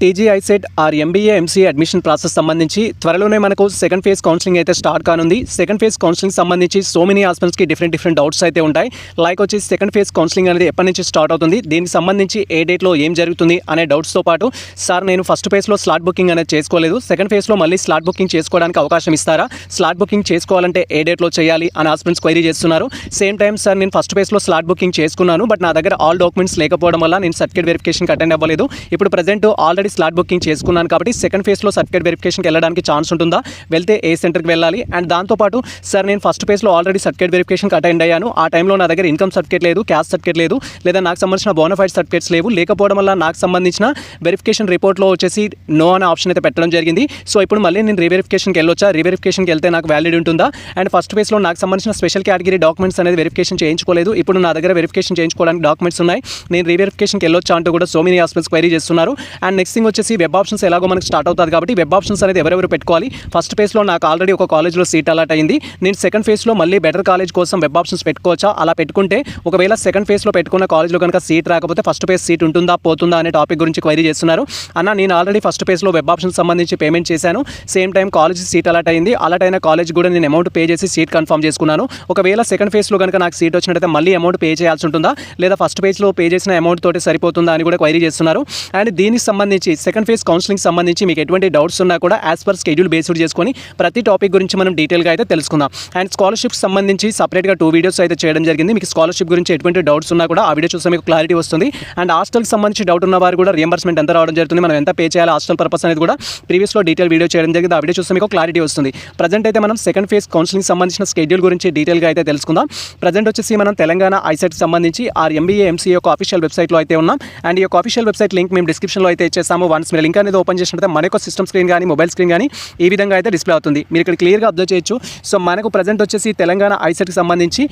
TG ICET or MBA MCA admission process సంబంధించి త్వరలోనే మనకు సెకండ్ ఫేజ్ కౌన్సిలింగ్ అయితే స్టార్ట్ కానుంది. సెకండ్ ఫేజ్ కౌన్సిలింగ్ సంబంధించి సో మెనీ హాస్పిటల్స్కి డిఫరెంట్ డౌట్స్ అయితే ఉంటాయి. లైక్ వచ్చి సెకండ్ ఫేజ్ కౌన్సిలింగ్ అనేది ఎప్పటి నుంచి స్టార్ట్ అవుతుంది, దీనికి సంబంధించి ఏ డేట్లో ఏం జరుగుతుంది అనే డౌట్స్తో పాటు సార్ నేను ఫస్ట్ ఫేజ్లో స్లాట్ బుకింగ్ అనేది చేసుకోలేదు, సెకండ్ ఫేజ్లో మళ్ళీ స్లాట్ బుకింగ్ చేసుకోవడానికి అవకాశం ఇస్తారా, స్లాట్ బుకింగ్ చేసుకోవాలంటే ఏ డేట్లో చేయాలి అని హాస్పిటల్స్ క్వైరీ చేస్తున్నారు. సేమ్ టైం సార్ నేను ఫస్ట్ ఫేజ్లో స్లాట్ బుకింగ్ చేసుకున్నాను, బట్ నా దగ్గర ఆల్ డాక్యుమెంట్స్ లేకపోవడం వల్ల నేను సర్టిఫికేట్ వెరిఫికేషన్కి అటెండ్ అవ్వలేదు. ఇప్పుడు ప్రజెంట్ ఆల్రెడీ స్లాట్ బుకింగ్ చేసుకున్నాను కాబట్టి సెకండ్ ఫేజ్లో సర్టిఫికేట్ వెరిఫికేషన్కి వెళ్ళడానికి ఛాన్స్ ఉంటుందా, వెళ్తే ఏ సెంటర్కి వెళ్ళాలి, అండ్ దాంతోపాటు సార్ నేను ఫస్ట్ ఫేజ్లో ఆల్రెడీ సర్టిఫికేట్ వెరిఫికేషన్కి అటెండ్ అయ్యాను, ఆ టైంలో నా దగ్గర ఇన్కమ్ సర్టిఫికేట్ లేదు, క్యాస్ట్ సర్టిఫికేట్ లేదు, లేదా నాకు సంబంధించిన బోనఫైడ్ సర్టిఫికేట్స్ లేవు, లేకపోవడం వల్ల నాకు సంబంధించిన వెరిఫికేషన్ రిపోర్ట్లో వచ్చేసి నో అనే ఆప్షన్ అయితే పెట్టడం జరిగింది. సో ఇప్పుడు మళ్ళీ నేను రీవెరిఫికేషన్కి వెళ్ళొచ్చా, రీవెరిఫికేషన్కి వెళ్తే నాకు వ్యాలిడ్ ఉంటుందా, అండ్ ఫస్ట్ ఫేజ్లో నాకు సంబంధించిన స్పెషల్ కేటగిరీ డాక్యుమెంట్స్ అనేది వెరిఫికేషన్ చేయించుకోలేదు, ఇప్పుడు నా దగ్గర వెరిఫికేషన్ చేయించుకోవడానికి డాక్యుమెంట్స్ ఉన్నాయి, నేను రీవెరిఫికేషన్కి వెళ్ళొచ్చా అంటూ కూడా సో మెనీ హాస్పిటల్స్ క్వైరీ చేస్తున్నారు. అండ్ నెక్స్ట్ థింగ్ వచ్చేసి వెబ్ ఆప్షన్స్ ఎలాగో మనకు స్టార్ట్ అవుతుంది కాబట్టి వెబ్ ఆప్షన్స్ అనేది ఎవరెవరు పెట్టుకోవాలి. ఫస్ట్ ఫేజ్లో నాకు ఆల్రెడీ ఒక కాలేజ్లో సీట్ అలాట్ అయింది, నేను సెకండ్ ఫేజ్లో మళ్ళీ బెటర్ కాలేజ్ కోసం వెబ్ ఆప్షన్స్ పెట్టుకోవచ్చా, అలా పెట్టుకుంటే ఒకవేళ సెకండ్ ఫేజ్లో పెట్టుకున్న కాలేజ్లో కనుక సీట్ రాకపోతే ఫస్ట్ ఫేజ్ సీట్ ఉంటుందా పోతుందా అనే టాపిక్ గురించి క్వైరీ చేస్తున్నారు. అన్న నేను ఆల్రెడీ ఫస్ట్ ఫేజ్లో వెబ్ ఆప్షన్స్ సంబంధించి పేమెంట్ చేశాను, same time college seat allot అయింది, అలాట్ అయిన కాలేజ్ కూడా నేను అమౌంట్ పే చేసి సీట్ కన్ఫర్మ్ చేసుకున్నాను. ఒకవేళ సెకండ్ ఫేజ్లో కనుక నాకు సీట్ వచ్చినట్టయితే మళ్ళీ అమౌంట్ పే చేయాల్సి ఉంటుందా, లేదా ఫస్ట్ ఫేజ్లో పే చేసిన అమౌంట్ తోటి సరిపోతుందా అని కూడా క్వైరీ చేస్తున్నారు. అండ్ దీనికి సంబంధించి సెకండ్ ఫేజ్ కౌన్సిలింగ్ సంబంధించి మీకు ఎటువంటి డౌట్స్ ఉన్నా కూడా యాజ్ పర్ షెడ్యూల్ బేస్డ్ చేసుకొని ప్రతి టాపిక్ గురించి మనం డీటెయిల్గా అయితే తెలుసుకుందాం. అండ్ స్కాలర్షిప్ సంబంధించి సపరేట్గా 2 వీడియోస్ అయితే చేయడం జరిగింది. మీకు స్కాలర్షిప్ గురించి ఎటువంటి డౌట్స్ ఉన్నా కూడా ఆ వీడియో చూస్తే మీకు క్లారిటీ వస్తుంది. అండ్ హాస్టల్కి సంబంధించి డౌట్ ఉన్న వారు కూడా రియంబర్స్మెంట్ ఎంత రావడం జరుగుతుంది, మనం ఎంత పే చేయాలి హాస్టల్ పర్పస్ అనేది కూడా ప్రీవియస్లో డీటెయిల్ వీడియో చేయడం జరిగింది, ఆ వీడియో చూస్తే మీకు క్లారిటీ వస్తుంది. ప్రజెంట్ అయితే మనం సెకండ్ ఫేజ్ కౌన్సిలింగ్ సంబంధించిన షెడ్యూల్ గురించి డీటెయిల్గా అయితే తెలుసుకుందాం. ప్రజెంట్ వచ్చేసి మనం తెలంగాణ ఐసెట్ సంబంధించి ఆర్ ఎంబీఏ ఎంసీఏ యొక్క ఆఫీషియల్ వెబ్సైట్లో అయితే ఉన్నాం. అండ్ ఈ యొక్క ఆఫీషియల్ వెబ్సైట్ లింక్ మేము డిస్క్రిప్షన్లో అయితే ఇచ్చేస్తాము. వన్స్ మీరు లింక్ అనేది ఓపెన్ చేసినట్లయితే మన యొక్క సిస్టమ్ స్క్రీన్ కానీ మొబైల్ స్క్రీన్ కానీ ఈ విధంగా అయితే డిస్ప్లే అవుతుంది, మీరు ఇక్కడ క్లియర్గా అబ్జర్వ్ చేయొచ్చు. సో మనకు ప్రజెంట్ వచ్చేసి తెలంగాణ ఐసెట్కి సంబంధించి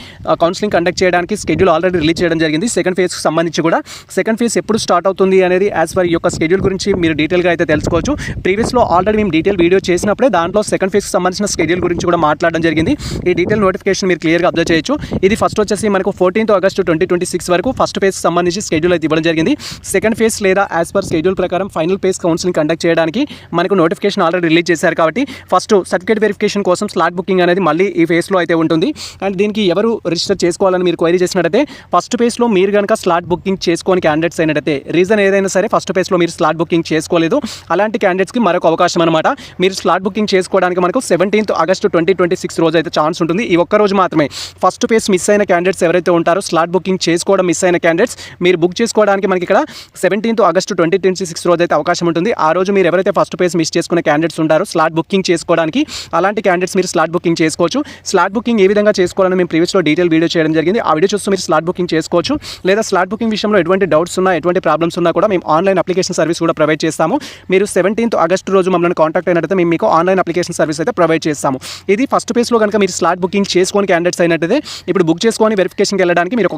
కౌన్సిలింగ్ కండక్ట్ చేయడానికి షెడ్యూల్ ఆల్రెడీ రిలీజ్ చేయడం జరిగింది. సెకండ్ ఫేజ్కి సంబంధించి కూడా సెకండ్ ఫేజ్ ఎప్పుడు స్టార్ట్ అవుతుంది అనేది యాజ్ పర్ ఈ యొక్క షెడ్యూల్ గురించి మీరు డీటెయిల్గా అయితే తెలుసుకోవచ్చు. ప్రీవియస్లో ఆల్రెడీ మేము డీటెయిల్ వీడియో చేసినప్పుడే దాంట్లో సెకండ్ ఫేజ్కి సంబంధించిన షెడ్యూల్ గురించి కూడా మాట్లాడడం జరిగింది. ఈ డీటెయిల్ నోటిఫికేషన్ మీరు క్లియర్గా అబ్జర్వ్ చేయొచ్చు. ఇది ఫస్ట్ వచ్చేసి మనకు 14th ఆగస్టు 2026 వరకు ఫస్ట్ ఫేజ్కి సంబంధించి షెడ్యూల్ అయితే ఇవ్వడం జరిగింది. సెకండ్ ఫేజ్ లేదా యాజ్ పర్ షెడ్యూల్ ప్రకారం ఫైనల్ ఫేజ్ కౌన్సిలింగ్ కండక్ట్ చేయడానికి మనకు నోటిఫికేషన్ ఆల్రెడీ రిలీజ్ చేశారు కాబట్టి ఫస్ట్ సర్టిఫికేట్ వెరిఫికేషన్ కోసం స్లాట్ బుకింగ్ అనేది మళ్ళీ ఈ ఫేజ్లో అయితే ఉంటుంది. అండ్ దీనికి ఎవరు రిజిస్టర్ చేసుకోవాలని మీరు క్వైరీ చేసినట్టయితే ఫస్ట్ ఫేజ్లో మీరు కనుక స్లాట్ బుకింగ్ చేసుకొని క్యాండిడేట్స్ అయినట్టయితే రీజన్ ఏదైనా సరే ఫస్ట్ ఫేజ్లో మీరు స్లాట్ బుకింగ్ చేసుకోలేదు అలాంటి క్యాండిడేట్స్కి మరొక అవకాశం అనమాట. మీరు స్లాట్ బుకింగ్ చేసుకోవడానికి మనకు 17th ఆగస్టు 2026 రోజు అయితే ఛాన్స్ ఉంటుంది. ఈ ఒక్క రోజు మాత్రమే ఫస్ట్ ఫేజ్ మిస్ అయిన క్యాండిడేట్స్ ఎవరైతే ఉంటారో స్లాట్ బుకింగ్ చేసుకోవడం మిస్ అయిన క్యాండిడేట్స్ మీరు బుక్ చేసుకోవడానికి మనకి ఇక్కడ 17th ఆగస్టు 2026 రోజు అయితే అవకాశం ఉంటుంది. ఆ రోజు మీరు ఎవరైతే ఫస్ట్ ఫేజ్ మిస్ చేసుకున్న క్యాండిడేట్స్ ఉంటారో స్లాట్ బుకింగ్ చేసుకోవడానికి అలాంటి క్యాండిడేట్స్ మీరు స్లాట్ బుకింగ్ చేసుకోవచ్చు. స్లాట్ బుకింగ్ ఏ విధంగా చేసుకోవాలని మేము ప్రీవియస్లో డీటెయిల్ వీడియో చేయడం జరిగింది, ఆ వీడియో చూస్తూ మీరు స్లాట్ బుకింగ్ చేసుకోవచ్చు. లేదా స్లాట్ బుకింగ్ విషయంలో ఎటువంటి డౌట్స్ ఉన్నా ఎటువంటి ప్రాబ్లమ్స్ ఉన్నా కూడా మేము ఆన్లైన్ అప్లికేషన్ సర్వీస్ కూడా ప్రొవైడ్ చేస్తాము. మీరు 17th ఆగస్టు రోజు మమ్మల్ని కాంటాక్ట్ అయినట్టయితే మేము మీకు ఆన్లైన్ అప్లికేషన్ సర్వీస్ అయితే ప్రొవైడ్ చేస్తాము. ఇది ఫస్ట్ ఫేజ్లో కనుక మీరు స్లాట్ బుకింగ్ చేసుకొని క్యాండిడేట్స్ అయినట్టయితే ఇప్పుడు బుక్ చేసుకొని వెరిఫికేషన్కి వెళ్ళడానికి మీరు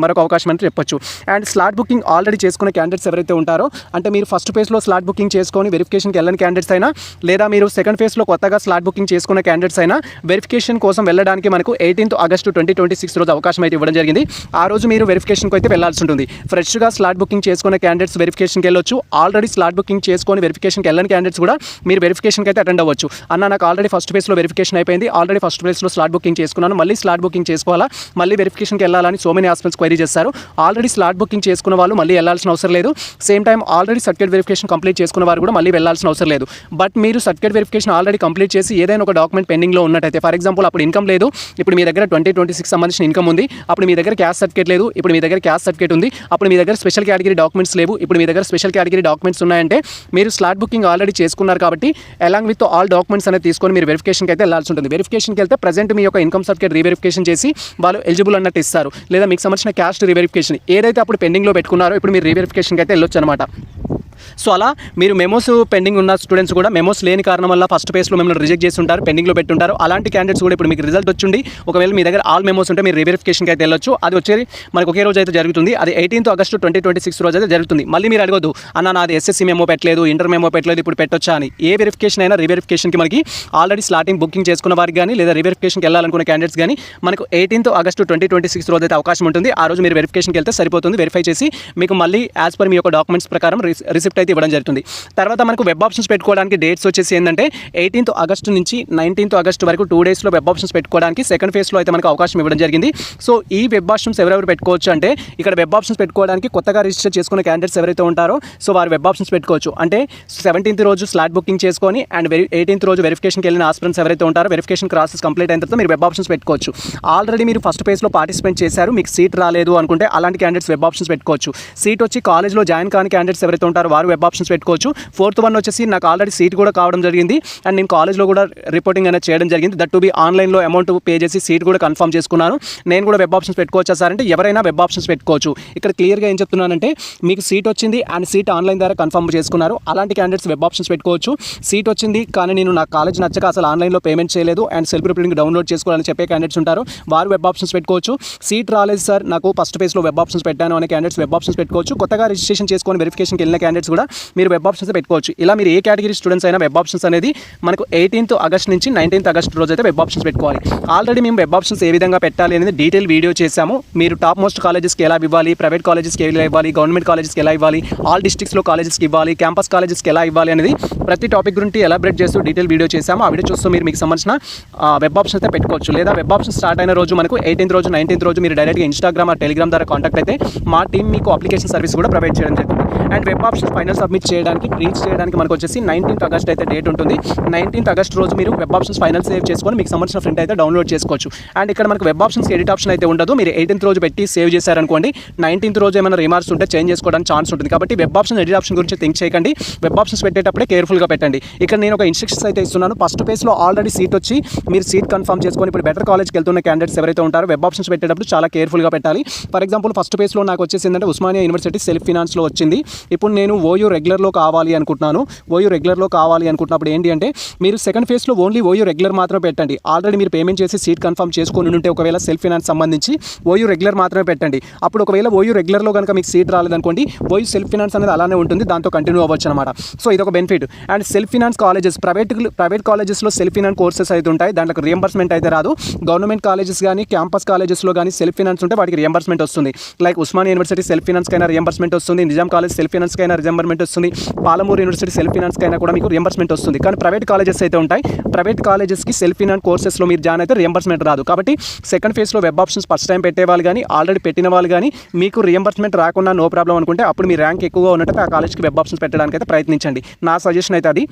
మరొక అవకాశం అని చెప్పొచ్చు. అండ్ స్లాట్ బుకింగ్ ఆల్రెడీ చేసుకున్న క్యాండిడేట్స్ ఎవరైతే ఉంటారో అంటే మీరు ఫస్ట్ ఫేజ్లో స్లాట్ బుకింగ్ చేసుకొని వెరిఫికేషన్కి వెళ్ళని క్యాండిడేట్స్ అయినా లేదా మీరు సెకండ్ ఫేజ్లో కొత్తగా స్లాట్ బుకింగ్ చేసుకున్న క్యాండిడేట్స్ అయినా వెరిఫికేషన్ కోసం వెళ్ళడానికి మనకు 18th ఆగస్టు 2026 రోజు అవకాశం అయితే ఇవ్వడం జరిగింది. ఆ రోజు మీరు వెరిఫికేషన్కి అయితే వెళ్ళాల్సి ఉంటుంది. ఫ్రెష్గా స్లాట్ బుకింగ్ చేసుకున్న క్యాండిడేట్స్ వెరిఫికేషన్కి వెళ్ళొచ్చు, ఆల్రెడీ స్లాట్ బుకింగ్ చేసుకొని వెరిఫికేషన్కి వెళ్ళని క్యాండిడేట్స్ కూడా మీరు వెరిఫికేషన్కి అయితే అటెండ్ అవ్వచ్చు. అన్న నాకు ఆల్రెడీ ఫస్ట్ ఫేజ్లో వెరిఫికేషన్ అయిపోయింది, ఆల్రెడీ ఫస్ట్ ఫేజ్లో స్లాట్ బుకింగ్ చేసుకున్నాను, మళ్ళీ స్లాట్ బుకింగ్ చేసుకోవాలా, మళ్ళీ వెరిఫికేషన్కి వెళ్ళాలని సో మెనీ హాస్పిటల్స్ క్వైరీ చేస్తారు. ఆల్రెడీ స్లాట్ బుకింగ్ చేసుకున్న వాళ్ళు మళ్ళీ వెళ్ళాల్సిన అవసరం లేదు. Same time already certificate verification complete చేసుకున్న వారు కూడా మళ్ళీ వెళ్ళాల్సిన అవసరం లేదు. బట్ మీరు సర్టిఫికేట్ వెరిఫికేషన్ ఆల్రెడీ కంప్లీట్ చేసి ఏదైనా ఒక డాక్యుమెంట్ పెండింగ్లో ఉన్నట్టయితే, ఫర్ ఎగ్జాంపుల్ అప్పుడు ఇన్కమ్ లేదు, ఇప్పుడు మీ దగ్గర 2026 సంబంధించిన ఇన్కమ్ ఉంది, అప్పుడు మీ దగ్గర క్యాస్ట్ సర్టిఫికేట్ లేదు, ఇప్పుడు మీ దగ్గర క్యాస్ట్ సర్టిఫికేట్ ఉంది, అప్పుడు మీ దగ్గర స్పెషల్ కేటగిరీ డాక్యుమెంట్స్ లేవు, ఇప్పుడు మీ దగ్గర స్పెషల్ కేటగిరీ డాక్యుమెంట్స్ ఉన్నాయంటే మీరు స్లాట్ బుకింగ్ ఆల్రెడీ చేసుకున్నారు కాబట్టి అలాంగ్ విత్ ఆల్ డాక్యుమెంట్స్ అనేది తీసుకొని మీరు వెరిఫికేషన్కి అయితే వెళ్ళాల్సి ఉంటుంది. వెరిఫికేషన్కి వెళ్తే ప్రజెంట్ మీ యొక్క ఇన్కమ్ సర్టిఫికేట్ రీవెరిఫికేషన్ చేసి వాళ్ళు ఎలిజిబుల్ అన్నట్టు ఇస్తారు, లేదా మీకు సంబంధించిన క్యాస్ట్ రీవెరిఫికేషన్ ఏదైతే అప్పుడు పెండింగ్లో పెట్టుకున్నారో ఇప్పుడు మీరు రీవెరిఫికేషన్కి అయితే వెళ్ళొచ్చు అనమాట. సో అలా మీరు మెమోస్ పెండింగ్ ఉన్న స్టూడెంట్స్ కూడా మెమోస్ లేని కారణం వల్ల ఫస్ట్ ఫేజ్లో మిమ్మల్ని రిజెక్ట్ చేసి ఉంటారు, పెండింగ్లో పెట్టుంటారు. అలాంటి క్యాండిడేట్స్ కూడా ఇప్పుడు మీకు రిజల్ట్ వచ్చింది ఒకవేళ మీ దగ్గర ఆల్ మెమోస్ ఉంటే మీరు రీవెరిఫికేషన్కి అయితే వెళ్ళొచ్చు. అది వచ్చేది మనకు ఒకే రోజు అయితే జరుగుతుంది, అది 18th ఆగస్టు 2026 రోజు అయితే జరుగుతుంది. మళ్ళీ మీరు అడగొద్దు అన్న నాది ఎస్ఎస్సీ మెమో పెట్టలేదు, ఇంటర్ మెమో పెట్టలేదు, ఇప్పుడు పెట్టొచ్చా అని. ఏ వెరిఫికేషన్ అయినా రీవెరిఫికేషన్కి మనకి ఆల్రెడీ స్లాటింగ్ బుకింగ్ చేసుకున్న వారికి కానీ లేదా రీవెరిఫికేషన్కి వెళ్ళాలనుకున్న క్యాండిడేట్స్ కానీ మనకు 18th ఆగస్టు 2026 రోజు అయితే అవకాశం ఉంటుంది. ఆ రోజు మీరు వెరిఫికేషన్కి వెళ్తే సరిపోతుంది, వెరిఫై చేసి మీకు మళ్ళీ యాజ్ పర్ మీ యొక్క డాక్యుమెంట్స్ ప్రకారం రిసిప్ట్ అయితే ఇవ్వడం జరుగుతుంది. తర్వాత మనకు వెబ్ ఆప్షన్స్ పెట్టుకోవడానికి డేట్స్ వచ్చేసి ఏంటంటే 18th ఆగస్టు నుంచి 19th ఆగస్టు వరకు 2 డేస్లో వెబ్ ఆప్షన్స్ పెట్టుకోవడానికి సెకండ్ ఫేజ్లో అయితే మనకు అవకాశం ఇవ్వడం జరిగింది. సో ఈ వెబ్ ఆప్షన్స్ ఎవరెవరు పెట్టుకోవచ్చు అంటే ఇక్కడ వెబ్ ఆప్షన్స్ పెట్టుకోవడానికి కొత్తగా రిజిస్టర్ చేసుకున్న క్యాండిడేట్స్ ఎవరైతే ఉంటారో సో వారు వెబ్ ఆప్షన్స్ పెట్టుకోవచ్చు. అంటే 17th రోజు స్లాట్ బుకింగ్ చేసుకొని అండ్ 18th రోజు వెరిఫికేషన్కి వెళ్ళిన ఆస్పిరెంట్స్ ఎవరైతే ఉంటారో వెరిఫికేషన్ ప్రాసెస్ కంప్లీట్ అయిన తర్వాత మీరు వెబ్ ఆప్షన్స్ పెట్టుకోవచ్చు. ఆల్రెడీ మీరు ఫస్ట్ ఫేజ్లో పార్టిసిపేట్ చేశారు, మీకు సీట్ రాలేదు అనుకుంటే అలాంటి క్యాండిడేట్స్ వెబ్ ఆప్షన్స్ పెట్టుకోవచ్చు. సీట్ వచ్చి కాలేజ్లో జాయిన్ కాని క్యాండిడేట్స్ ఎవరైతే ఉంటారో వారు వెబ్ ఆప్షన్స్ పెట్టుకోవచ్చు. 4th వన్ వచ్చేసి నాకు ఆల్రెడీ సీట్ కూడా కావడం జరిగింది అండ్ నేను కాలేజ్లో కూడా రిపోర్టింగ్ అనేది చేయడం జరిగింది. దట్ టు బి ఆన్లైన్లో అమౌంట్ పే చేసి సీట్ కూడా కన్ఫర్మ్ చేసుకున్నాను. నేను కూడా వెబ్ ఆప్షన్స్ పెట్టుకోవచ్చా సార్ అంటే ఎవరైనా వెబ్ ఆప్షన్స్ పెట్టుకోవచ్చు. ఇక్కడ క్లియర్గా ఏం చెప్తున్నానంటే మీకు సీట్ వచ్చింది అండ్ సీట్ ఆన్లైన్ ద్వారా కన్ఫర్మ్ చేసుకున్నారు అలాంటి క్యాండిడేట్స్ వెబ్ ఆప్షన్స్ పెట్టుకోవచ్చు. సీట్ వచ్చింది కానీ నేను నా కాలేజ్ నచ్చక అసలు ఆన్లైన్లో పేమెంట్ చేయలేదు అండ్ సెల్ఫ్ రిపోర్టింగ్ డౌన్లోడ్ చేసుకోవాలని చెప్పే క్యాండిడేట్స్ ఉంటారు వారు వెబ్ ఆప్షన్స్ పెట్టుకోవచ్చు. సీట్ రాలేదు సార్ నాకు ఫస్ట్ ఫేజ్లో వెబ్ ఆప్షన్స్ పెట్టాను అనే క్యాండిడేట్స్ వెబ్ ఆప్షన్స్ పెట్టుకోవచ్చు. కొత్తగా రిజిస్ట్రేషన్ చేసుకొని వెరిఫికేషన్కి వెళ్ళిన క్యాండిడేట్స్ కూడా మీరు వెబ్ ఆప్షన్స్ పెట్టుకోవచ్చు. ఇలా మీరు ఏ కేటగిరీ స్టూడెంట్స్ అయినా వెబ్ ఆప్షన్స్ అనేది మనకు 18th ఆగస్ట్ నుంచి 19th ఆగస్ట్ రోజు అయితే వెబ్ ఆప్షన్స్ పెట్టుకోవాలి. ఆల్రెడీ మేము వెబ్ ఆప్షన్స్ ఏ విధంగా పెట్టాలి అనేది డీటెయిల్ వీడియో చేశాము. మీరు టాప్ మోస్ట్ కాలేజెస్కి ఎలా ఇవ్వాలి, ప్రైవేట్ కాలేజెస్కి ఎలా ఇవ్వాలి, గవర్నమెంట్ కాలేజెస్కి ఎలా ఇవ్వాలి, ఆల్ డిస్ట్రిక్ట్స్లో కాలేజెస్కి ఇవ్వాలి, క్యాంపస్ కాలేజెస్కి ఎలా ఇవ్వాలి అనేది ప్రతి టాపిక్ గురించి ఎలాబరేట్ చేస్తూ డీటెయిల్ వీడియో చేశాము. ఆ వీడియో చూస్తూ మీకు సంబంధించిన వెబ్ ఆప్షన్స్ అయితే పెట్టుకోవచ్చు. లేదా వెబ్ ఆప్షన్ స్టార్ట్ అయిన రోజు మనకు 18th రోజు 19th రోజు మీరు డైరెక్ట్గా ఇన్స్టాగ్రామ్ ఆ టెలిగ్రామ్ ద్వారా కాంటాక్ట్ అయితే మా టీం మీకు అప్లికేషన్ సర్వీస్ కూడా ప్రొవైడ్ చేయడం జరుగుతుంది. And web options final submit చేయడానికి రీచ్ చేయడానికి మనకు వచ్చేసి 19th ఆగస్ట్ అయితే డేట్ ఉంటుంది. 19th ఆగస్ట్ రోజు మీరు వెబ్ ఆప్షన్స్ ఫైనల్ సేవ్ చేసుకొని మీకు సంబంధించిన ప్రింట్ అయితే డౌన్లోడ్ చేసుకోవచ్చు. అండ్ ఇక్కడ మనకు వెబ్ ఆప్షన్స్కి ఎడిట్ ఆప్షన్ అయితే ఉండదు. మీరు 18th రోజు పెట్టి సేవ్ చేశారనుకోండి 19th రోజు ఏమైనా రిమార్క్స్ ఉంటే చేంజ్ చేసుకోవడానికి ఛాన్స్ ఉంటుంది. కాబట్టి వెబ్ ఆప్షన్ ఎడిట్ ఆప్షన్ గురించి థింక్ చేయకండి. వెబ్ ఆప్షన్స్ పెట్టేటప్పుడే కేర్ఫుల్గా పెట్టండి. ఇక్కడ నేను ఒక ఇన్స్ట్రక్షన్స్ అయితే ఇస్తున్నాను. ఫస్ట్ ఫేజ్లో ఆల్రెడీ సీట్ వచ్చి మీరు సీట్ కన్ఫర్మ్ చేసుకొని ఇప్పుడు బెటర్ కాలేజ్కి వెళ్తున్న క్యాండిడేట్స్ ఎవరైతే ఉంటారో వెబ్ ఆప్షన్స్ పెట్టేటప్పుడు చాలా కేర్ఫుల్గా పెట్టాలి. ఫర్ ఎగ్జాంపుల్ ఫస్ట్ ఫేజ్లో నాకు వచ్చేసి ఏంటంటే ఉస్మానియా యూనివర్సిటీ సెల్ఫ్ ఫినాన్స్లో వచ్చింది. ఇప్పుడు నేను ఓయూ రెగ్యులర్లో కావాలి అనుకుంటున్నాను. ఓయూ రెగ్యులర్లో కావాలి అనుకుంటున్నప్పుడు ఏంటి అంటే మీరు సెకండ్ ఫేజ్లో ఓన్లీ ఓయూ రెగ్యులర్ మాత్రమే పెట్టండి. ఆల్రెడీ మీరు పేమెంట్ చేసి సీట్ కన్ఫర్మ్ చేసుకొని ఉంటే ఒకవేళ సెల్ఫ్ ఫినాన్స్ సంబంధించి ఓయూ రెగ్యులర్ మాత్రమే పెట్టండి. అప్పుడు ఒకవేళ ఓయూ రెగ్యులర్లో కనుక మీకు సీట్ రాలేదనుకోండి ఓయూ సెల్ఫ్ ఫినాన్స్ అనేది అలానే ఉంటుంది, దాంతో కంటిన్యూ అవ్వచ్చు అనమాట. సో ఇదొక benefit. And self finance colleges private కాలేజెస్లో సెల్ఫ్ ఫినాన్స్ కోర్సెస్ అయితే ఉంటాయి, దాంట్లో రియంబర్స్మెంట్ అయితే రాదు. గవర్నమెంట్ కాలేజెస్ కానీ క్యాంపస్ కాలేజెస్లో కానీ సెల్ఫ్ ఫినాన్స్ ఉంటే వాటికి రియంబర్స్మెంట్ వస్తుంది. లైక్ ఉస్మానియా యూనివర్సిటీ సెల్ఫ్ ఫినాన్స్కైనా రియంబర్స్మెంట్ వస్తుంది, నిజాం కాలేజ్ సెల్ఫ్ ఫినాన్స్కైనా రియంబర్స్మెంట్ వస్తుంది, పాలమూరు యూనివర్సిటీ సెల్ఫ్ ఫినాన్స్కైనా కూడా మీకు రియంబర్స్మెంట్ వస్తుంది. కానీ ప్రైవేట్ కాలేజెస్ అయితే ఉంటాయి, ప్రైవేట్ కాలేజెస్కి సెల్ఫ్ ఫినాన్స్ కోర్సెస్లో మీరు జాయిన్ అయితే రియంబర్స్మెంట్ రాదు. కాబట్టి సెకండ్ ఫేజ్లో వెబ్ ఆప్షన్స్ ఫస్ట్ టైం పెట్టే వాళ్ళు కానీ ఆల్రెడీ పెట్టిన వాళ్ళు కానీ మీకు రియంబర్స్మెంట్ రాకుండా నో ప్రాబ్లం అనుకుంటే అప్పుడు మీ ర్యాంక్ ఎక్కువగా ఉన్నట్టు ఆ కాలేజ్కి వెబ్ ఆప్షన్స్ పెట్టడానికి అయితే ప్రయత్నించండి. నా సజెషన్ అయితే అది.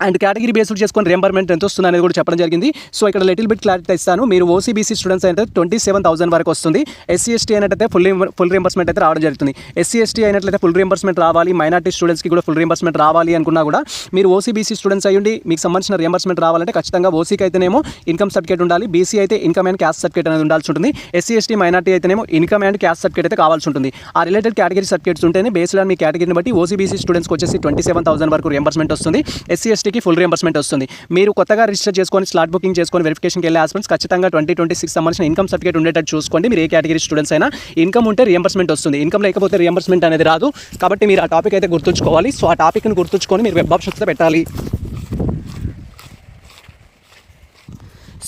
అండ్ కేటగిరీ బేస్డ్ చేసుకొని రియంబర్స్మెంట్ ఎంత వస్తుంది అనేది కూడా చెప్పడం జరిగింది. సో ఇక్కడ లిటిల్ బిట్ క్లారిటీ ఇస్తాను. మీరు ఓసీబీసీ స్టూడెంట్స్ అయితే 27,000 వరకు వస్తుంది. ఎస్సీ ఎస్టీ అయినట్లయితే ఫుల్ రియంబర్స్మెంట్ అయితే రావడం జరుగుతుంది. ఎస్సీ ఎస్టీ అయినట్లయితే ఫుల్ రియంబర్స్మెంట్ రావాలి, మైనార్టీ స్టూడెంట్స్కి కూడా ఫుల్ రియంబర్స్మెంట్ రావాలి అనుకున్నా కూడా మీరు ఓసీబీసీ స్టూడెంట్స్ అయ్యండి మీకు సంబంధించిన రియంబర్స్మెంట్ రావాలంటే ఖచ్చితంగా ఓసీకి అయితేనేమో ఇన్కమ్ సర్టిఫికేట్ ఉండాలి, బీసీ అయితే ఇన్కమ్ అండ్ క్యాస్ట్ సర్టిఫికేట్ అనేది ఉండాల్సి ఉంటుంది, ఎస్సీ ఎస్టీ మైనార్టీ అయితేనేమో ఇన్కమ్ అండ్ క్యాస్ట్ సర్టిఫికేట్ అయితే కావాల్సి ఉంటుంది. ఆ రిలేటెడ్ కేటగిరీ సర్టిఫికేట్స్ ఉంటేనే బేస్డ్ ఆన్ మీ కేటగిరీని బట్టి ఓసీబీసీ స్టూడెంట్స్కి వచ్చేసి 27,000 వరకు రియంబర్స్మెంట్ వస్తుంది, ఎస్సీ ఎస్టీకి ఫుల్ రియంబర్స్మెంట్ వస్తుంది. మీరు కొత్తగా రిజిస్టర్ చేసుకొని స్లాట్ బుకింగ్ చేసుకొని వెరిఫికేషన్కి వెళ్ళే ఆస్పిరెంట్స్ ఖచ్చితంగా 2026 సంబంధించిన ఇన్కమ్ సర్టిఫికేట్ ఉండేటట్టు చూసుకోండి. మీరు ఏ కేటగిరీ స్టూడెంట్స్ అయినా ఇన్కమ్ ఉంటే రియంబర్స్మెంట్ వస్తుంది, ఇన్కమ్ లేకపోతే రియంబర్స్మెంట్ అనేది రాదు. కాబట్టి మీరు ఆ టాపిక్ అయితే గుర్తుంచుకోవాలి. సో ఆ టాపిక్ని గుర్తుంచుకొని మీరు వెబ్ ఆప్షన్స్ పెట్టాలి.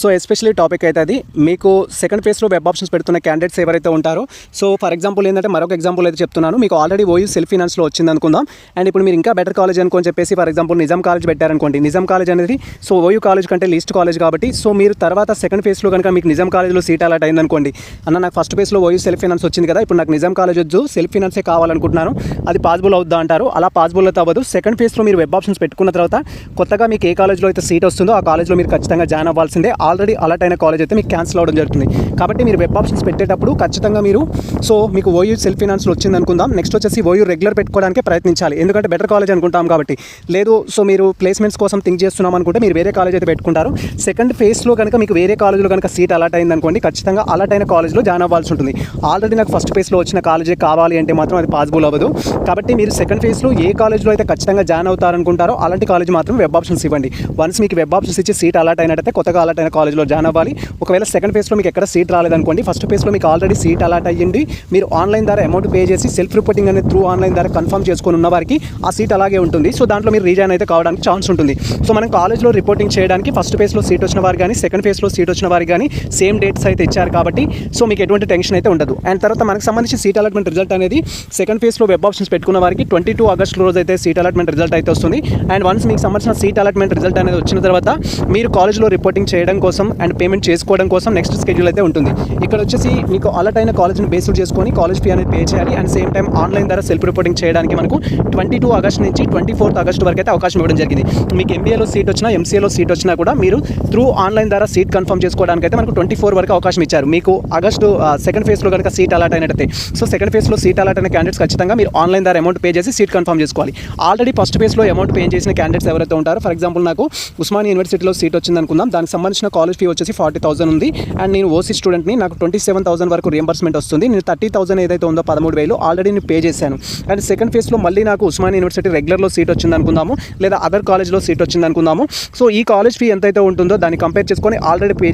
సో ఎస్పెషల్లీ టాపిక్ అయితే అది మీకు సెకండ్ ఫేజ్లో వెబ్ ఆప్షన్స్ పెడుతున్న క్యాండిడేట్స్ ఎవరైతే ఉంటారో సో ఫర్ ఎగ్జాంపుల్ ఏంటంటే మరొక ఎగ్జాంపుల్ అయితే చెప్తున్నాను. మీకు ఆల్రెడీ ఓయూ సెల్ఫ్ ఫినాన్స్లో వచ్చింది అనుకుందాం అండ్ ఇప్పుడు మీరు ఇంకా బెటర్ కాలేజ్ అనుకొని చెప్పేసి ఫర్ ఎగ్జాంపుల్ నిజాం కాలేజ్ పెట్టారనుకోండి. నిజాం కాలేజ్ అనేది సో ఓయూ కాలేజ్ కంటే లీస్ట్ కాలేజ్ కాబట్టి సో మీరు తర్వాత సెకండ్ ఫేజ్లో కనుక మీకు నిజాం కాలేజ్లో సీట్ అలాట్ అయిందనుకోండి, అన్న నాకు ఫస్ట్ ఫేజ్లో ఓయూ సెల్ఫ్ ఫినాన్స్ వచ్చింది కదా, ఇప్పుడు నాకు నిజాం కాలేజ్ వద్దు సెల్ఫ్ ఫినాన్సే కావాలనుకుంటున్నాను, అది పాసిబుల్ అవుద్దా అంటారు. అలా పాసిబుల్ అయితే అవ్వదు. సెకండ్ ఫేజ్లో మీరు వెబ్ ఆప్షన్స్ పెట్టుకున్న తర్వాత కొత్తగా మీకు ఏ కాలేజ్లో అయితే సీట్ వస్తుందో ఆ కాలేజ్లో మీరు ఖచ్చితంగా జాయిన్ అవ్వాల్సిందే. ఆల్రెడీ అలాట్ అయిన కాలేజ్ అయితే మీకు క్యాన్సిల్ అవ్వడం జరుగుతుంది. కాబట్టి మీరు వెబ్ ఆప్షన్స్ పెట్టేటప్పుడు ఖచ్చితంగా మీరు సో మీకు ఓయూ సెల్ఫ్ ఫినాన్స్లో వచ్చింది అనుకుందాం, నెక్స్ట్ వచ్చేసి ఓయూ రెగ్యులర్ పెట్టుకోవడానికి ప్రయత్నించాలి. ఎందుకంటే బెటర్ కాలేజ్ అనుకుంటాం కాబట్టి. లేదు సో మీరు ప్లేస్మెంట్స్ కోసం థింక్ చేస్తున్నాం అనుకుంటే మీరు వేరే కాలేజ్ అయితే పెట్టుకుంటారు. సెకండ్ ఫేజ్లో కనుక మీకు వేరే కాలేజ్లో కనుక సీట్ అలాట్ అయింది అనుకోండి, ఖచ్చితంగా అలాట్ అయిన కాలేజ్లో జాయిన్ అవ్వాల్సి ఉంటుంది. ఆల్రెడీ నాకు ఫస్ట్ ఫేజ్లో వచ్చిన కాలేజే కావాలి అంటే మాత్రం అది పాసిబుల్ అవ్వదు. కాబట్టి మీరు సెకండ్ ఫేజ్లో ఏ కాలేజ్లో అయితే ఖచ్చితంగా జాయిన్ అవుతారనుకుంటారో అలాంటి కాలేజ్ మాత్రం వెబ్ ఆప్షన్స్ ఇవ్వండి. వన్స్ మీకు వెబ్ ఆప్షన్స్ ఇచ్చి సీట్ అలాట్ అయినట్టయితే కొత్తగా అలాట్ అయిన కాలేజ్లో జాయిన్ అవ్వాలి. ఒకవేళ సెకండ్ ఫేజ్లో మీకు ఎక్కడ సీట్ రాలేదనుకోండి, ఫస్ట్ ఫేజ్లో మీకు ఆల్రెడీ సీట్ అలాట్ అయ్యింది, మీరు ఆన్లైన్ ద్వారా అమౌంట్ పే చేసి సెల్ఫ్ రిపోర్టింగ్ అనేది త్రూ ఆన్లైన్ ద్వారా కన్ఫర్మ్ చేసుకొని ఉన్న వారికి ఆ సీట్ అలాగే ఉంటుంది. సో దాంట్లో మీరు రీజాయిన్ అయితే కావడానికి ఛాన్స్ ఉంటుంది. సో మనం కాలేజ్లో రిపోర్టింగ్ చేయడానికి ఫస్ట్ ఫేజ్లో సీట్ వచ్చిన వారు కానీ సెకండ్ ఫేజ్లో సీట్ వచ్చిన వారికి కానీ సేమ్ డేట్స్ అయితే ఇచ్చారు కాబట్టి సో మీకు ఎటువంటి టెన్షన్ అయితే ఉండదు. అండ్ తర్వాత మనకు సంబంధించి సీట్ అలాట్మెంట్ రిజల్ట్ అనేది సెకండ్ ఫేజ్లో వెబ్ ఆప్షన్స్ పెట్టుకున్న వారికి 22 ఆగస్టు రోజు అయితే సీట్ అలాట్మెంట్ రిజల్ట్ అయితే వస్తుంది. అండ్ వన్స్ మీకు సంబంధించిన సీట్ అలాట్మెంట్ రిజల్ట్ అనేది వచ్చిన తర్వాత మీరు కాలేజ్లో రిపోర్టింగ్ చేయడం కోసం అండ్ పేమెంట్ చేసుకోవడం కోసం నెక్స్ట్ స్కెడ్యూల్ అయితే ఉంటుంది. ఇక్కడ వచ్చేసి మీకు అలాట్ అయిన కాలేజ్ని బేస్డ్ చేసుకొని కాలేజ్ ఫీ అనేది పే చేయాలి. అండ్ సేమ్ టైం ఆన్లైన్ ద్వారా సెల్ఫ్ రిపోర్టింగ్ చేయడానికి మనకు 22 ఆగస్ట్ నుంచి 24 ఆగస్ట్ వరకు అయితే అవకాశం ఇవ్వడం జరిగింది. మీకు ఎంబీఏలో సీట్ వచ్చినా ఎంసీఏలో సీట్ వచ్చినా కూడా మీరు త్రూ ఆన్లైన్ ద్వారా సీట్ కన్ఫర్మ్ చేసుకోవడానికి అయితే మనకు 24 వరకు అవకాశం ఇచ్చారు. మీకు ఆగస్టు సెకండ్ ఫేజ్లో కనుక సీట్ అలాట్ అయినట్టయితే సో సెకండ్ ఫేజ్లో సీట్ అలాట్ అయిన క్యాండిడేట్స్ ఖచ్చితంగా మీరు ఆన్లైన్ ద్వారా అమౌంట్ పే చేసి సీట్ కన్ఫర్మ్ చేసుకోవాలి. ఆల్రెడీ ఫస్ట్ ఫేజ్లో అమౌంట్ పే చేసిన క్యాండిడేట్స్ ఎవరైతే ఉంటారో, ఫర్ ఎగ్జాంపుల్ నాకు ఉస్మానియా యూనివర్సిటీలో సీట్ వచ్చింది అనుకుందాం, దానికి సంబంధించిన కాలేజ్ ఫీ వచ్చేసి 40,000 ఉంది. అండ్ నేను ఓసీ స్టూడెంట్ని, నాకు 27,000 వరకు రియంబర్స్మెంట్ వస్తుంది. నేను 30,000 ఏదైతే ఉందో 13,000 ఆల్రెడీ నేను పే చేశాను. అండ్ సెకండ్ ఫేజ్లో మళ్ళీ నాకు ఉస్మానియా యూనివర్సిటీ రెగ్యులర్లో సీట్ వచ్చింది అనుకుందాము, లేదా అదర్ కాలేజ్లో సీట్ వచ్చింది అనుకుందాము. సో ఈ కాలేజ్ ఫీ ఎంతైతే ఉంటుందో దాన్ని కంపేర్ చేసుకొని ఆల్రెడీ పే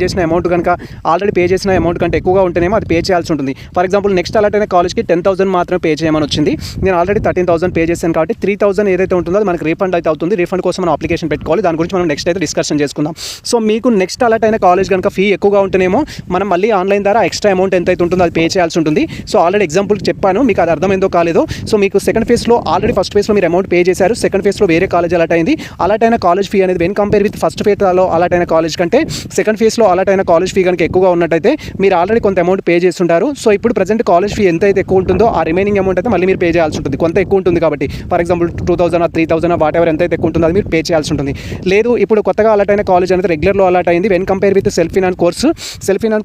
చేసిన అమౌంట్ కంటే ఎక్కువగా ఉంటేనేమో అది పే చేయాల్సి ఉంటుంది. ఫర్ ఎగ్జాంపుల్ నెక్స్ట్ అలాట్ అయిన కాలేజ్కి 10,000 మాత్రమే పే చేయమని వచ్చింది. నేను ఆల్రెడీ 13,000 పే చేశాను కాబట్టి 3,000 ఏదైతే ఉంటుందో అది మనకి రీఫండ్ అయితే అవుతుంది. రీఫండ్ కోసం మనం అప్లికేషన్ పెట్టుకోవాలి. దాని గురించి మనం నెక్స్ట్ అయితే డిస్కషన్ చేసుకుందాం. సో మీకు నెక్స్ట్ అలాట్ అయిన కాలేజ్ కనుక ఫీ ఎక్కువగా ఉంటేనేమో మనం మళ్ళీ ఆన్లైన్ ద్వారా ఎక్స్ట్రా అమౌంట్ ఎంతైతే ఉంటుందో అది పే చేయాల్సి ఉంటుంది. సో ఆల్రెడీ ఎగ్జాంపుల్ చెప్పాను, మీకు అది అర్థమైందో కాలేదో. సో మీకు సెకండ్ ఫేజ్లో ఆల్రెడీ ఫస్ట్ ఫేజ్లో మీరు అమౌంట్ పే చేశారు, సెకండ్ ఫేజ్లో వేరే కాలేజ్ అలాట్ అయింది. అలాట్ అయిన కాలేజ్ ఫీ అనేది వెన్ కంపేర్ విత్ ఫస్ట్ ఫేజ్లో అలాట్ అయిన కాలేజ్ కంటే సెకండ్ ఫేజ్లో అలాట్ అయిన కాలేజ్ ఫీ కనుక ఎక్కువగా ఉన్నట్టయితే మీరు ఆల్రెడీ కొంత అమౌంట్ పే చేస్తుంటారు. సో ఇప్పుడు ప్రజెంట్ కాలేజ్ ఫీ ఎంత అయితే ఎక్కువ ఉంటుందో ఆ రిమైనింగ్ అమౌంట్ అయితే మళ్ళీ మీరు పే చేయాల్సి ఉంటుంది. కొంత ఎక్కువ ఉంటుంది కాబట్టి ఫర్ ఎగ్జాంపుల్ 2,000 3,000 వాట్ ఎవర్ ఎంత అయితే ఎక్కువ ఉంటుందో అది మీరు పే చేయాల్సి ఉంటుంది. లేదు ఇప్పుడు కొత్తగా అలాట్ అయిన కాలేజ్ అనేది రెగ్యులర్లో అలాట్ అయింది, when compare with self finance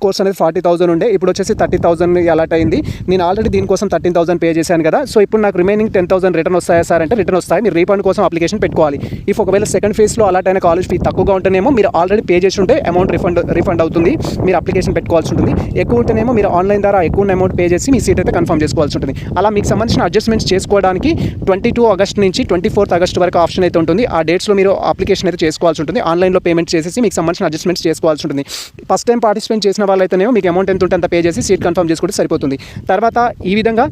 course అనేది 40,000 ఉండే, ఇప్పుడు వచ్చేసి 30,000 అలాట్ అయింది. నేను ఆల్రెడీ దీనికోసం 13,000 పే చేశాను కదా. సో ఇప్పుడు నాకు రిమైనింగ్ 10,000 రిటర్న్ వస్తాయా సార్ అంటే రిటర్న్ వస్తాయి. మీరు రీఫండ్ కోసం అప్లికేషన్ పెట్టుకోవాలి. ఇఫ్ ఒకవేళ సెకండ్ ఫేజ్లో అలాట్ అయిన కాలేజ్ ఫీ తక్కువగా ఉంటేనేమో మీరు ఆల్రెడీ పే చేసి ఉంటే అమౌంట్ రిఫండ్ అవుతుంది, మీరు అప్లికేషన్ పెట్టుకోవాల్సి ఉంటుంది. ఎక్కువ ఉంటేనేమో మీరు ఆన్లైన్ ద్వారా ఎక్కువ అమౌంట్ పే చేసి మీ సీట్ అయితే కన్ఫర్మ్ చేసుకోవాల్సి ఉంటుంది. అలా మీకు సంబంధించిన అడ్జస్ట్మెంట్స్ చేసుకోవడానికి 22 ఆగస్ట్ నుంచి 24 ఆగస్ట్ వరకు ఆప్షన్ అయితే ఉంటుంది. ఆ డేట్స్లో మీరు అప్లికేషన్ అయితే చేసుకోవాల్సి ఉంటుంది. ఆన్లైన్లో పేమెంట్ చేసేసి మీకు సంబంధించిన అడ్జస్ట్మెంట్స్ చేసుకోవాల్సి ఉంటుంది. ఫస్ట్ టైం పార్టిసిపేట్ చేసిన వాళ్ళైతేనేమో మీకు అమౌంట్ ఎంత ఉంటే అంత పే చేసి సీట్ కన్ఫర్మ్ చేసుకుంటే సరిపోతుంది. తర్వాత ఈ విధంగా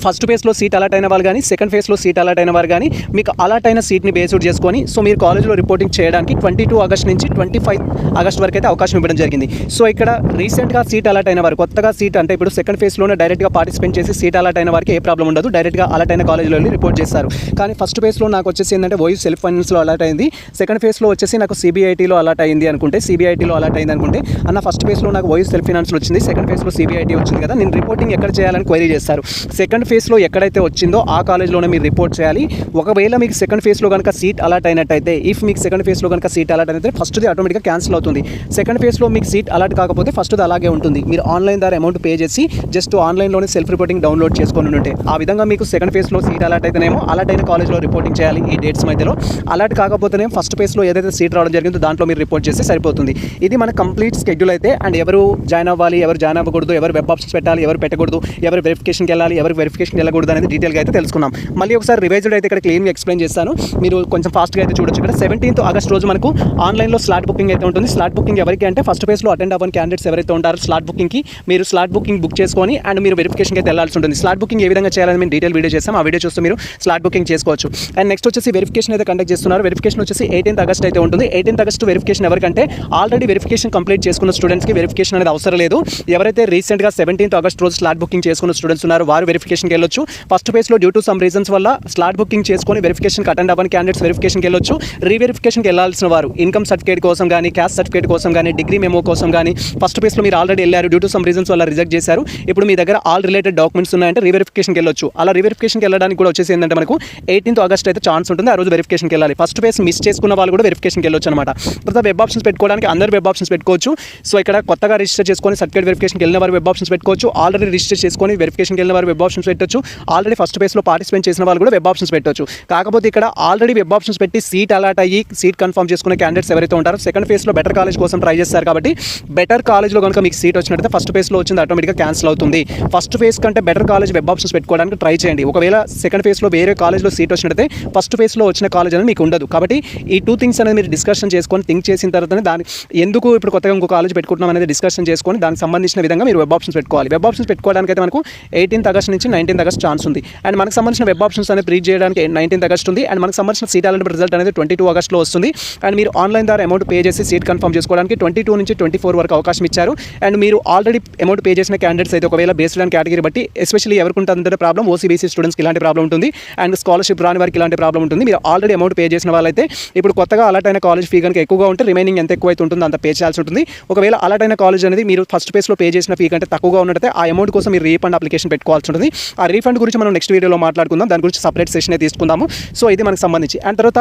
ఫస్ట్ ఫేజ్లో సీట్ అలాట్ అయిన వాళ్ళు కానీ సెకండ్ ఫేజ్లో సీట్ అలాట్ అయిన వారు కానీ మీకు అలాట్ అయిన సీట్ని బేస్డ్ చేసుకొని సో మీరు కాలేజ్లో రిపోర్టింగ్ చేయడానికి 22 ఆగస్ట్ నుంచి 25 ఆగస్ట్ వరకు అయితే అవకాశం ఇవ్వడం జరిగింది. సో ఇక్కడ రీసెంట్గా సీట్ అలాట్ అయిన వారు కొత్తగా సీట్ అంటే ఇప్పుడు సెకండ్ ఫేజ్లోనే డైరెక్ట్గా పార్టిసిపేట్ చేసి సీట్ అలాట్ అయిన వారికి ఏ ప్రాబ్లం ఉండదు, డైరెక్ట్గా అలాట్ అయిన కాలేజ్లో వెళ్ళి రిపోర్ట్ చేస్తారు. కానీ ఫస్ట్ ఫేజ్లో నాకు వచ్చేసి ఏంటంటే ఓయూ సెల్ఫ్ ఫైనాన్స్లో అలాట్ అయింది, సెకండ్ ఫేజ్లో వచ్చేసి నాకు సిబిఐటీలో అలాట్ అయింది అనుకుంటే అన్న ఫస్ట్ ఫేజ్లో నాకు ఓయూ సెల్ఫ్ ఫైనాన్స్లో వచ్చింది, సెకండ్ ఫేజ్లో సిబిఐటీ వచ్చింది కదా, నేను రిపోర్టింగ్ ఎక్కడ చేయాలని క్వైరీ చేస్తారు. సెకండ్ ఫేజ్లో ఎక్కడైతే వచ్చిందో ఆ కాలేజ్లోనే మీరు రిపోర్ట్ చేయాలి. ఒకవేళ మీకు సెకండ్ ఫేజ్లో కనుక సీట్ అలాట్ అయినట్టయితే మీకు సెకండ్ ఫేజ్లో కనుక సీట్ అలాట్ అయితే ఫస్ట్ది ఆటోమేటిక్గా క్యాన్సిల్ అవుతుంది. సెకండ్ ఫేజ్లో మీకు సీట్ అలాట్ కాకపోతే ఫస్ట్ది అలాగే ఉంటుంది. మీరు ఆన్లైన్ ద్వారా అమౌంట్ పే చేసి జస్ట్ ఆన్లైన్లోనే సెల్ఫ్ రిపోర్టింగ్ డౌన్లోడ్ చేసుకొని ఉంటే ఆ విధంగా మీకు సెకండ్ ఫేజ్లో సీట్ అలాట్ అయితేనేమో అలాట్ అయిన కాలేజ్లో రిపోర్టింగ్ చేయాలి ఈ డేట్స్ మధ్యలో. అలాట్ కాకపోతేనే ఫస్ట్ ఫేజ్లో ఏదైతే సీట్ రావడం జరిగిందో దాంట్లో మీరు రిపోర్ట్ చేస్తే సరిపోతుంది. ఇది మన కంప్లీట్ స్కెడ్యూల్ అయితే. అండ్ ఎవరు జాయిన్ అవ్వాలి, ఎవరు జాయిన్ అవ్వకూడదు, ఎవరు వెబ్ ఆప్షన్స్ పెట్టాలి, ఎవరు పెట్టకూడదు, ఎవరు వెరిఫికేషన్కి వెళ్ళాలి, ఎవరు వెరిఫికేషన్కి వెళ్ళకూడదు అనేది డీటెయిల్గా అయితే తెలుసుకున్నాం. మళ్ళీ ఒకసారి రివైజ్డ్ అయితే ఇక్కడ క్లియర్గా ఎక్స్ప్లెయిన్ చేస్తాను, మీరు కొంచెం ఫాస్ట్గా అయితే చూడొచ్చు. ఇక్కడ 17th ఆగస్ట్ రోజు మనకు ఆన్లైన్లో స్లాట్ బుకింగ్ అయితే ఉంటుంది. స్లాట్ బుకింగ్ ఎవరికి అంటే ఫస్ట్ ఫేజ్లో అటెండ్ అవ్వని క్యాండిడేట్స్ ఎవరైతే ఉంటారో స్లాట్ బుకింగ్కి మీరు స్లాట్ బుకింగ్ బుక్ చేసుకొని అండ్ మీరు వెరిఫికేషన్కి అయితే వెళ్ళాల్సి ఉంటుంది. స్లాట్ బుకింగ్ ఏ విధంగా చేయాలని మేము డీటెయిల్ వీడియో చేస్తాం, ఆ వీడియో చూస్తే మీరు స్లాట్ బుకింగ్ చేసుకోవచ్చు. అండ్ నెక్స్ట్ వచ్చేసి వెరిఫికేషన్ అయితే కండక్ట్ చేస్తున్నారు. వెరిఫికేషన్ వచ్చేసి 18th ఆగస్ట్ అయితే ఉంటుంది. 18th ఆగస్ట్ వెరిఫికేషన్ ఎవరికంటే ఆల్రెడీ వెరిఫికేషన్ కంప్లీట్ చేసుకున్న స్టూడెంట్స్కి వెరిఫికేషన్ అనేది అవసరం లేదు. ఎవరైతే రీసెంట్గా 17th ఆగస్ట్ రోజు స్లాట్ బుకింగ్ చేసుకున్న స్టూడెంట్స్ ఉన్నారో వారు వెరిఫికేషన్కి వెళ్ళొచ్చు. ఫస్ట్ ఫేజ్లో డ్యూ టు సమ్ రీజన్స్ వల్ల స్లాట్ బుకింగ్ చేసుకొని వెరిఫికేషన్కి అటెండ్ అవ్వని క్యాండిడేట్స్ వెరిఫికేషన్కి వెళ్ళొచ్చు. రీవెరిఫికేషన్కి వెళ్ళాల్సిన వారు ఇన్కమ్ సర్టిఫికేట్ కోసం కానీ, క్యాస్ట్ సర్టిఫికేట్ కోసం కానీ, డిగ్రీ మెమో కోసం కానీ ఫస్ట్ ఫేజ్లో మీరు ఆల్రెడీ వెళ్ళారు, డ్యూ టు సమ్ రీజన్స్ వల్ల రిజెక్ట్ చేశారు, ఇప్పుడు మీ దగ్గర ఆల్ రిలేటెడ్ డాక్యుమెంట్స్ ఉన్నాయంటే రీవెరిఫికేషన్కి వెళ్ళొచ్చు. అలా రీవెరిఫికేషన్కి వెళ్ళడానికి కూడా వచ్చేసి ఏంటంటే మనకు 18th ఆగస్ట్ అయితే ఛాన్స్ ఉంటుంది, ఆ రోజు వెరిఫికేషన్కి వెళ్ళాలి. ఫస్ట్ ఫేజ్ మిస్ చేసుకున్న వాళ్ళు కూడా వెరిఫికేషన్కి వెళ్ళొచ్చు అనమాట. తర్వాత వెబ్ ఆప్షన్స్ పెట్టుకోవడానికి అందరూ వెబ్ ఆప్షన్స్ పెట్టుకోవచ్చు. సో ఇక్కడ కొత్తగా రిజిస్టర్ చేసుకొని సర్టిఫికేట్ వెరిఫికేషన్కి వెళ్ళిన వారు వెబ్ ఆప్షన్స్ పెట్టుకోవచ్చు, ఆల్రెడీ రిజిస్టర్ చేసుకొని వెరిఫికేషన్కి వెళ్ళిన వారు వెబ్ ఆప్షన్స్ పెట్టొచ్చు, ఆల్రెడీ ఫస్ట్ ఫేజ్లో పార్టిసిపేట్ చేసిన వాళ్ళు కూడా వెబ్ ఆప్షన్స్ పెట్టొచ్చు. కాకపోతే ఇక్కడ ఆల్రెడీ వెబ్ ఆప్షన్స్ పెట్టి సీట్ అలాట్ అయ్యి సీట్ కన్ఫర్మ్ చేసుకునే క్యాండిడేట్స్ ఎవరైతే ఉంటారో సెకండ్ ఫేజ్లో బెటర్ కాలేజ్ కోసం ట్రై చేస్తారు. కాబట్టి బెటర్ కాలేజ్లో కనుక మీకు సీట్ వచ్చినట్టయితే ఫస్ట్ ఫేజ్లో వచ్చింది ఆటోమేటిక్గా క్యాన్సిల్ అవుతుంది. ఫస్ట్ ఫేజ్ కంటే బెటర్ కాలేజ్ వెబ్ ఆప్షన్స్ పెట్టుకోవడానికి ట్రై చేయండి. ఒకవేళ సెకండ్ ఫేజ్లో వేరే కాలేజ్లో సీట్ వచ్చినట్టయితే ఫస్ట్ ఫేజ్లో వచ్చిన కాలేజ్ అనేది మీకు ఉండదు. కాబట్టి ఈ 2 థింగ్స్ అనేది మీరు డిస్కషన్ చేసుకొని థింక్ చేసిన తర్వాతనే దాని ఎందుకు ఇప్పుడు కొత్తగా ఇంకో కాలేజ్ పెట్టుకుంటున్నాం అనేది డిస్కషన్ చేసుకొని దానికి సంబంధించిన విధంగా మీరు వెబ్ ఆప్షన్స్ పెట్టుకోవాలి. వెబ్ ఆప్షన్స్ పెట్టుకోవడానికి అయితే మనకు 18th ఆగస్ట్ నుంచి 19th ఆగస్ట్ ఛాన్స్ ఉంది. అండ్ మనకు సంబంధించిన వెబ్ ఆప్షన్స్ అనేది రీడ్ చేయడానికి 19th ఆగస్ట్ ఉంది. అండ్ మనకు సంబంధించిన సీట్ అలాంటి రిజల్ట్ అనేది 22 ఆగస్ట్లో వస్తుంది. అండ్ మీరు ఆన్లైన్ ద్వారా అమౌంట్ పే చేసి సీట్ కన్ఫర్మ్ చేసుకోవడానికి 22 నుంచి 24 వరకు అవకాశం ఇచ్చారు. అండ్ మీరు ఆల్రెడీ అమౌంట్ పే చేసిన క్యాండిడేట్స్ అయితే ఒకవేళ బేస్డ్ ఆన్ కేటగిరీ బట్టి ఎస్పెషల్లీ ఎవరికి ఉంటుంది ప్రాబ్లం, ఓసీబీసీ స్టూడెంట్స్కి ఇలాంటి ప్రాబ్లం ఉంటుంది. అండ్ స్కాలర్షిప్ రాని వారికి ఇలాంటి ప్రాబ్లం ఉంటుంది. మీరు ఆల్రెడీ అమౌంట్ పే చేసిన వాళ్ళైతే ఇప్పుడు కొత్తగా అలాట్ అయిన కాలేజ్ ఫీ కనుక ఎక్కువగా ఉంటే రిమైనింగ్ ఎంత ఎక్కువ అయితే ఉంటుందో అంత పే చేయాల్సి ఉంటుంది. ఒకవేళ అలాట్ అయిన కాలేజ్ అనేది మీరు ఫస్ట్ ఫేజ్లో పే చేసిన ఫీ కంటే తక్కువగా ఉన్నట్టయితే ఆ అమౌంట్ కోసం మీరు రీఫండ్ అప్లికేషన్ పెట్టుకోవాల్సి ఉంటుంది. ఆ రీఫండ్ గురించి మనం నెక్స్ట్ వీడియోలో మాట్లాడుకుందాం. దాని గురించి సపరేట్ సెషన్ తీసుకుందాము. సో ఇది మనకు సంబంధించి. అండ్ తర్వాత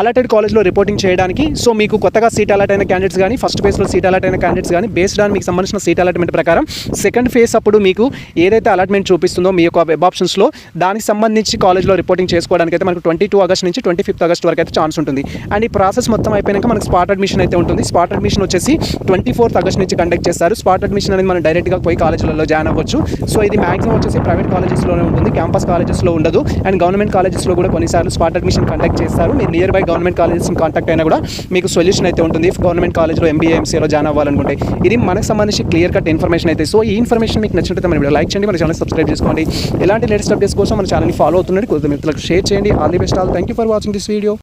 అలాటెడ్ కాలేజ్లో రిపోర్టింగ్ చేయడానికి సో మీకు కొత్తగా సీట్ అలాట్ అయిన క్యాండిడేట్స్ కానీ ఫస్ట్ ఫేజ్లో సీట్ అలాట్ అయిన క్యాండిడేట్స్ కానీ బేస్డ్ ఆన్ మీకు సంబంధించిన సీట్ అలాట్మెంట్ ప్రకారం సెకండ్ ఫేజ్ అప్పుడు మీకు ఏదైతే అలాట్మెంట్ చూపిస్తుందో మీ యొక్క వెబ్ ఆప్షన్స్లో దానికి సంబంధించి కాలేజ్లో రిపోర్టింగ్ చేసుకోవడానికి అయితే మనకు 22 ఆగస్ట్ నుంచి 25th ఆగస్ట్ వరకు అయితే ఛాన్స్ ఉంటుంది. అండ్ ఈ ప్రాసెస్ మొత్తం అయిపోయాక మనకు స్పాట్ అడ్మిషన్ అయితే ఉంటుంది. స్పాట్ అడ్మిషన్ వచ్చేసి 24th ఆగస్ట్ నుంచి కండక్ట్ చేస్తారు. స్పాట్ అడ్మిషన్ అనేది మనం డైరెక్ట్గా పోయి కాలేజీలలో జాయిన్ అవ్వచ్చు. సో ఇది మాక్సిమం వచ్చేసి ప్రైవేట్ కాలేజెస్లోనే ఉంటుంది, క్యాంపస్ కాలేజెస్లో ఉండదు. అండ్ గవర్నమెంట్ కాలేజెస్లో కూడా కొన్నిసార్లు స్పాట్ అడ్మిషన్ కండక్ట్ చేస్తారు. మీరు నియర్ బై గవర్నమెంట్ కాలేజెస్ని కాంటాక్ట్ అయినా కూడా మీకు సొల్యూషన్ అయితే ఉంటుంది గవర్నమెంట్ కాలేజ్లో ఎంబీఏ ఎంసీఏలో జాయిన్ అవ్వాలనుకుంటే. ఇది మనకు సంబంధించి క్లియర్ కట్ ఇన్ఫర్మేషన్ అయితే. సో ఈ ఇన్ఫర్మేషన్ మీకు నచ్చినట్లయితే మన వీడియో లైక్ చేయండి, మన ఛానల్ సబ్స్క్రైబ్ చేసుకోండి. ఇలాంటి లేటెస్ట్ అప్డేట్స్ కోసం మన ఛానల్ని ఫాలో అవుతుండండి. కొద్దిగా మిత్రులకు షేర్ చేయండి. All the best all. Thank you for watching this video.